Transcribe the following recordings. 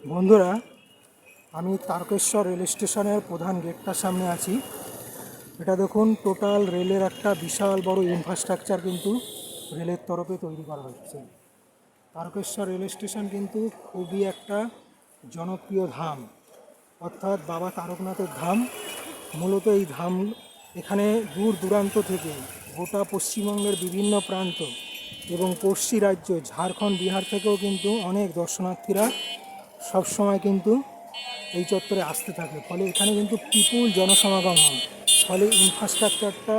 বন্ধুরা, আমি তারকেশ্বর রেল স্টেশনের প্রধান গেটটার সামনে আছি। এটা দেখুন, টোটাল রেলের একটা বিশাল বড় ইনফ্রাস্ট্রাকচার কিন্তু রেলের তরফে তৈরি করা হচ্ছে। তারকেশ্বর রেল স্টেশন কিন্তু খুবই একটা জনপ্রিয় ধাম, অর্থাৎ বাবা তারকনাথের ধাম। মূলত এই ধাম এখানে দূর দূরান্ত থেকে গোটা পশ্চিমবঙ্গের বিভিন্ন প্রান্ত এবং পড়শি রাজ্য ঝাড়খণ্ড, বিহার থেকেও কিন্তু অনেক দর্শনার্থীরা সবসময় কিন্তু এই চত্বরে আসতে থাকে। ফলে এখানে কিন্তু বিপুল জনসমাগম হয়। ফলে ইনফ্রাস্ট্রাকচারটা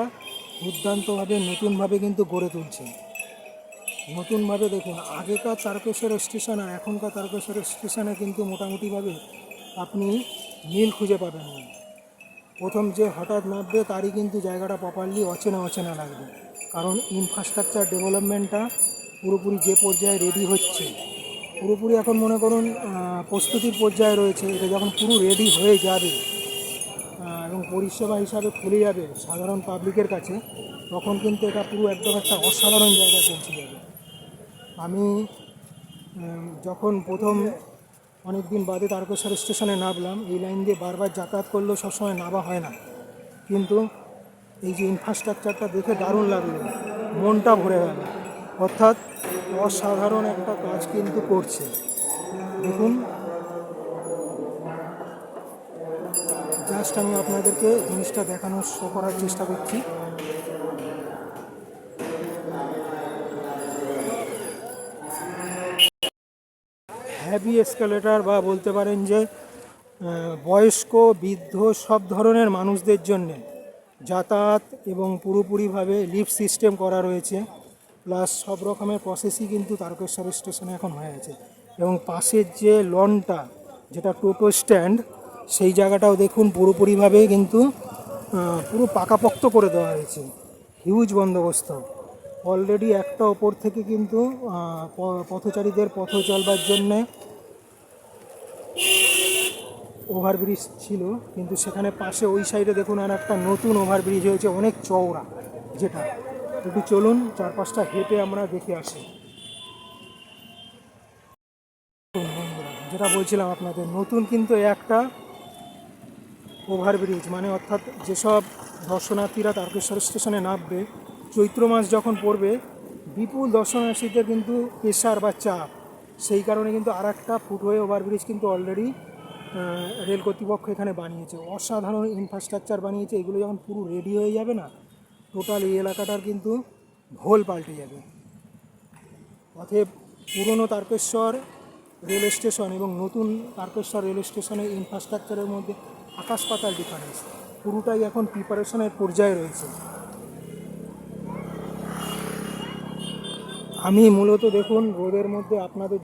দুর্দান্তভাবে নতুনভাবে কিন্তু গড়ে তুলছে। নতুনভাবে দেখুন, আগেকার তারকেশ্বর স্টেশন আর এখনকার তারকেশ্বর স্টেশনে কিন্তু মোটামুটিভাবে আপনি মিল খুঁজে পাবেন না। প্রথম যে হঠাৎ নামবে তারই কিন্তু জায়গাটা প্রপারলি অচেনা অচেনা লাগবে, কারণ ইনফ্রাস্ট্রাকচার ডেভেলপমেন্টটা পুরোপুরি যে পর্যায়ে রেডি হচ্ছে, পুরোপুরি এখন মনে করুন প্রস্তুতির পর্যায়ে রয়েছে। এটা যখন পুরো রেডি হয়ে যাবে এবং পরিষেবা হিসাবে খুলে যাবে সাধারণ পাবলিকের কাছে, তখন কিন্তু এটা পুরো একদম একটা অসাধারণ জায়গায় পৌঁছে যাবে। আমি যখন প্রথম অনেক দিন বাদে তারকেশ্বর স্টেশনে নামলাম, এই লাইন দিয়ে বারবার যাতায়াত করলেও সবসময় নামা হয় না, কিন্তু এই যে ইনফ্রাস্ট্রাকচারটা দেখে দারুণ লাগলো, মনটা ভরে গেল। অর্থাৎ অসাধারণ একটা কাজ কিন্তু করছে। দেখুন, জাস্ট আমি আপনাদেরকে জিনিসটা দেখানোর শো করার চেষ্টা করছি। হ্যাভি এসকালেটার, বা বলতে পারেন যে বয়স্ক, বৃদ্ধ সব ধরনের মানুষদের জন্যে যাতায়াত এবং পুরোপুরিভাবে লিফট সিস্টেম করা রয়েছে। প্লাস সব রকমের প্রসেসই কিন্তু তারকেশ্বর স্টেশনে এখন হয়ে গেছে। এবং পাশের যে লনটা, যেটা টোটো স্ট্যান্ড, সেই জায়গাটাও দেখুন পুরোপুরিভাবে কিন্তু পুরো পাকাপোক্ত করে দেওয়া হয়েছে। হিউজ বন্দোবস্ত অলরেডি। একটা ওপর থেকে কিন্তু পথচারীদের পথ চলবার জন্যে ওভারব্রিজ ছিল, কিন্তু সেখানে পাশে ওই সাইডে দেখুন আর একটা নতুন ওভারব্রিজ হয়েছে, অনেক চওড়া। যেটা একটু চলুন চারপাশটা হেঁটে আমরা দেখে আসি। যেটা বলছিলাম আপনাদের, নতুন কিন্তু একটা ওভারব্রিজ, মানে অর্থাৎ যেসব দর্শনার্থীরা তারকেশ্বর স্টেশনে নামবে, চৈত্র মাস যখন পড়বে, বিপুল দর্শনার্থীদের কিন্তু প্রেশার বা চাপ, সেই কারণে কিন্তু আর একটা ফুটওয়ে ওভারব্রিজ কিন্তু অলরেডি রেল কর্তৃপক্ষ এখানে বানিয়েছে। অসাধারণ ইনফ্রাস্ট্রাকচার বানিয়েছে। এগুলো যখন পুরো রেডি হয়ে যাবে না, টোটাল এই এলাকাটার কিন্তু ভোল পাল্টে যাবে। অতএব পুরনো তারকেশ্বর রেল স্টেশন এবং নতুন তারকেশ্বর রেল স্টেশনের ইনফ্রাস্ট্রাকচারের মধ্যে আকাশ পাতাল ডিফারেন্স। পুরোটাই এখন প্রিপারেশনের পর্যায়ে রয়েছে। আমি মূলত দেখুন রোদের মধ্যে আপনাদের